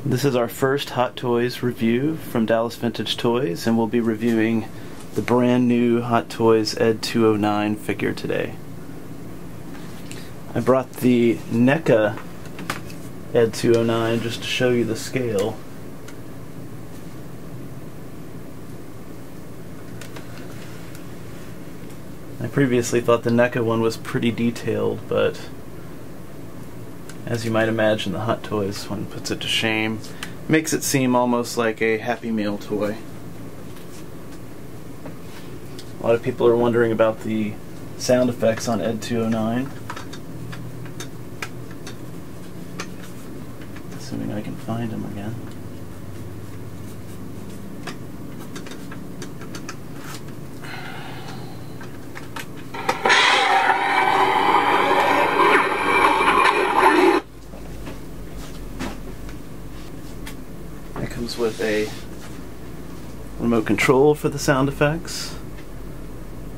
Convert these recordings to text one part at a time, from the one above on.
This is our first Hot Toys review from Dallas Vintage Toys, and we'll be reviewing the brand new Hot Toys ED-209 figure today. I brought the NECA ED-209 just to show you the scale. I previously thought the NECA one was pretty detailed, but as you might imagine, the Hot Toys one puts it to shame. Makes it seem almost like a Happy Meal toy. A lot of people are wondering about the sound effects on ED-209. Assuming I can find them again. It comes with a remote control for the sound effects.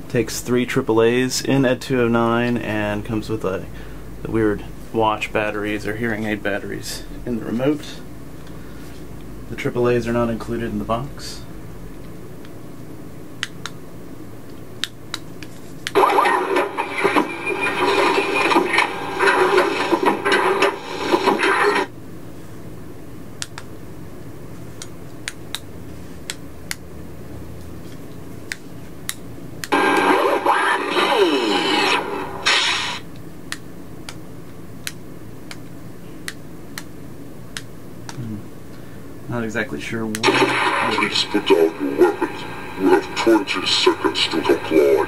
Takes 3 AAAs in ED-209 and comes with the weird watch batteries or hearing aid batteries in the remote. The AAAs are not included in the box. Not exactly sure what. Please put down your weapons. You have 20 seconds to comply.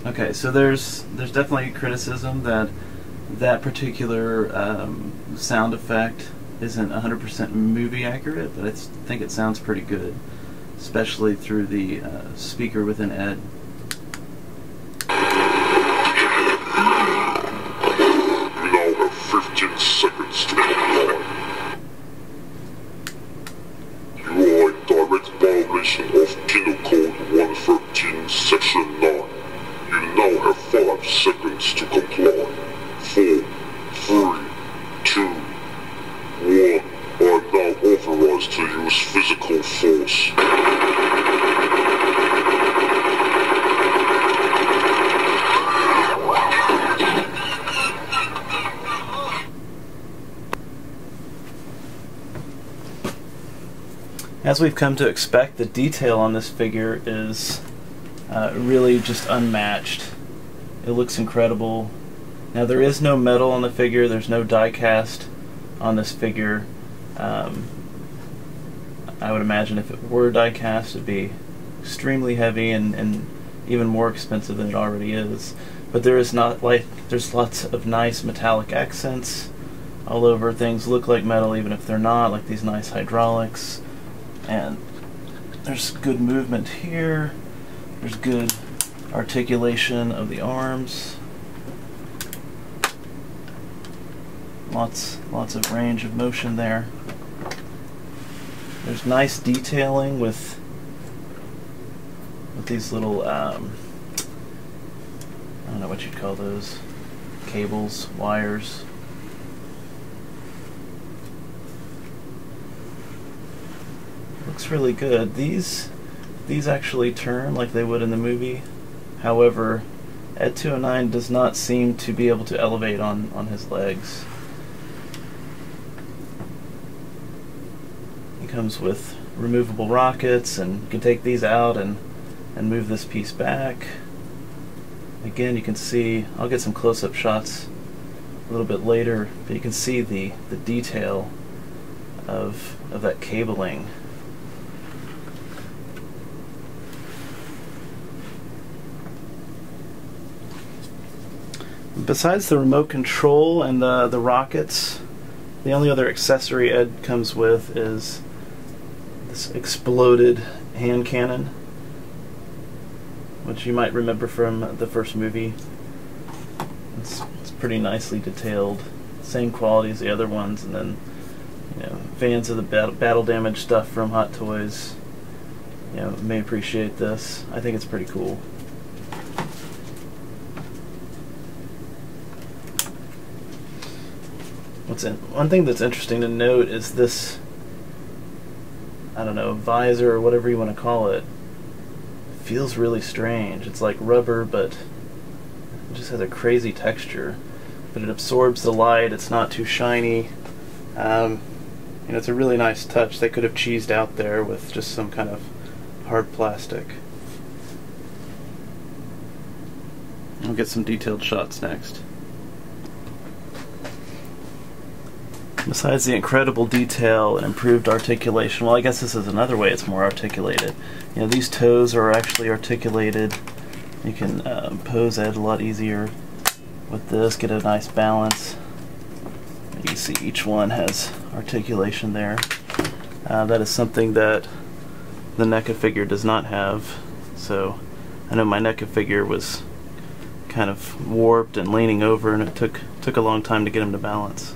Okay, so there's definitely criticism that that particular sound effect isn't 100% movie accurate, but I think it sounds pretty good, especially through the speaker within Ed. You now have 15 seconds to comply. You are in direct violation of Penal Code 113, Section 9. You now have 5 seconds to comply. 4, 3, 2, 1. I am now authorized to use physical force. As we've come to expect, the detail on this figure is really just unmatched. It looks incredible. Now there is no metal on the figure, there's no die cast on this figure. I would imagine if it were die cast it'd be extremely heavy and even more expensive than it already is. But there's lots of nice metallic accents all over. Things look like metal even if they're not, like these nice hydraulics. And there's good movement here. There's good articulation of the arms. Lots of range of motion there. There's nice detailing with these little I don't know what you'd call those, cables, wires. Looks really good. These actually turn like they would in the movie. However, ED-209 does not seem to be able to elevate on his legs. He comes with removable rockets, and you can take these out and move this piece back. Again, you can see, I'll get some close-up shots a little bit later, but you can see the detail of that cabling. Besides the remote control and the rockets, the only other accessory Ed comes with is this exploded hand cannon, which you might remember from the first movie. It's pretty nicely detailed, same quality as the other ones. And then, you know, fans of the battle damage stuff from Hot Toys, you know, may appreciate this. I think it's pretty cool. One thing that's interesting to note is this, I don't know, visor or whatever you want to call it. It feels really strange. It's like rubber, but it just has a crazy texture. But it absorbs the light. It's not too shiny. It's a really nice touch. They could have cheesed out there with just some kind of hard plastic. We'll get some detailed shots next. Besides the incredible detail and improved articulation, well, I guess this is another way it's more articulated. These toes are actually articulated. You can pose Ed a lot easier with this, get a nice balance. You can see each one has articulation there. That is something that the NECA figure does not have. So I know my NECA figure was kind of warped and leaning over, and it took a long time to get him to balance.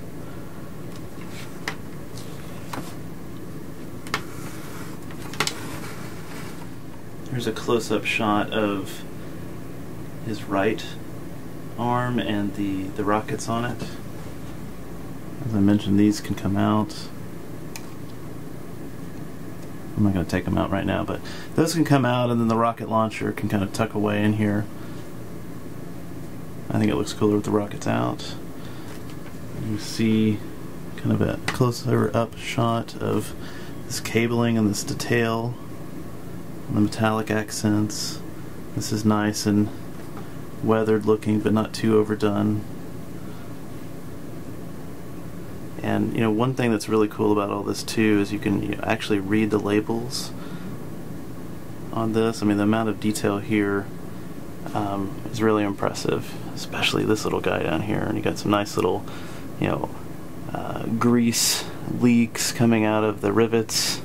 Here's a close-up shot of his right arm and the rockets on it. As I mentioned, these can come out. I'm not going to take them out right now, but those can come out, and then the rocket launcher can kind of tuck away in here. I think it looks cooler with the rockets out. You see kind of a closer up shot of this cabling and this detail, and the metallic accents. This is nice and weathered looking, but not too overdone. And one thing that's really cool about all this too is you can actually read the labels on this. I mean, the amount of detail here is really impressive, especially this little guy down here. And you got some nice little, grease leaks coming out of the rivets.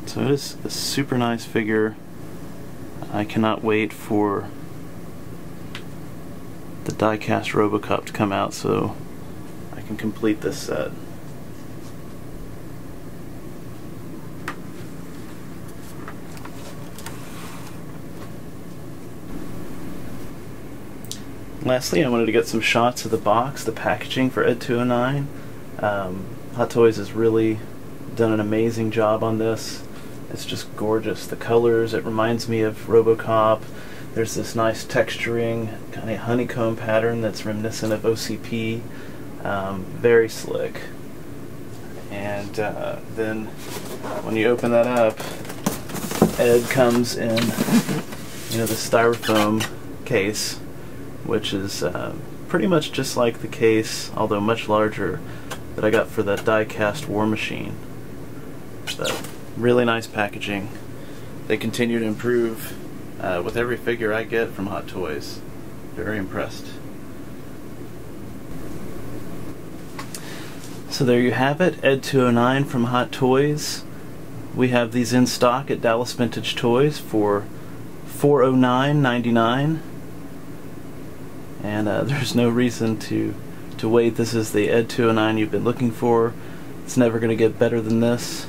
So it is a super nice figure. I cannot wait for the die-cast Robocop to come out so I can complete this set. Lastly, I wanted to get some shots of the box, the packaging for ED-209. Hot Toys has really done an amazing job on this. It's just gorgeous. The colors, it reminds me of RoboCop. There's this nice texturing, kind of honeycomb pattern that's reminiscent of OCP. Very slick. And then when you open that up, Ed comes in, the styrofoam case, which is pretty much just like the case, although much larger, that I got for that die-cast War Machine. But really nice packaging. They continue to improve with every figure I get from Hot Toys. Very impressed. So there you have it, ED-209 from Hot Toys. We have these in stock at Dallas Vintage Toys for $409.99. And there's no reason to wait. This is the ED-209 you've been looking for. It's never going to get better than this.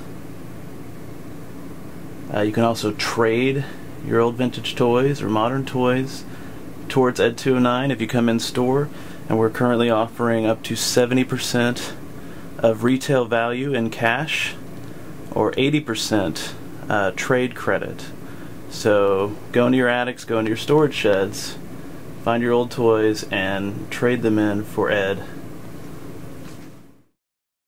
You can also trade your old vintage toys or modern toys towards ED-209 if you come in store, and we're currently offering up to 70% of retail value in cash or 80% trade credit. So go into your attics, go into your storage sheds, find your old toys and trade them in for Ed.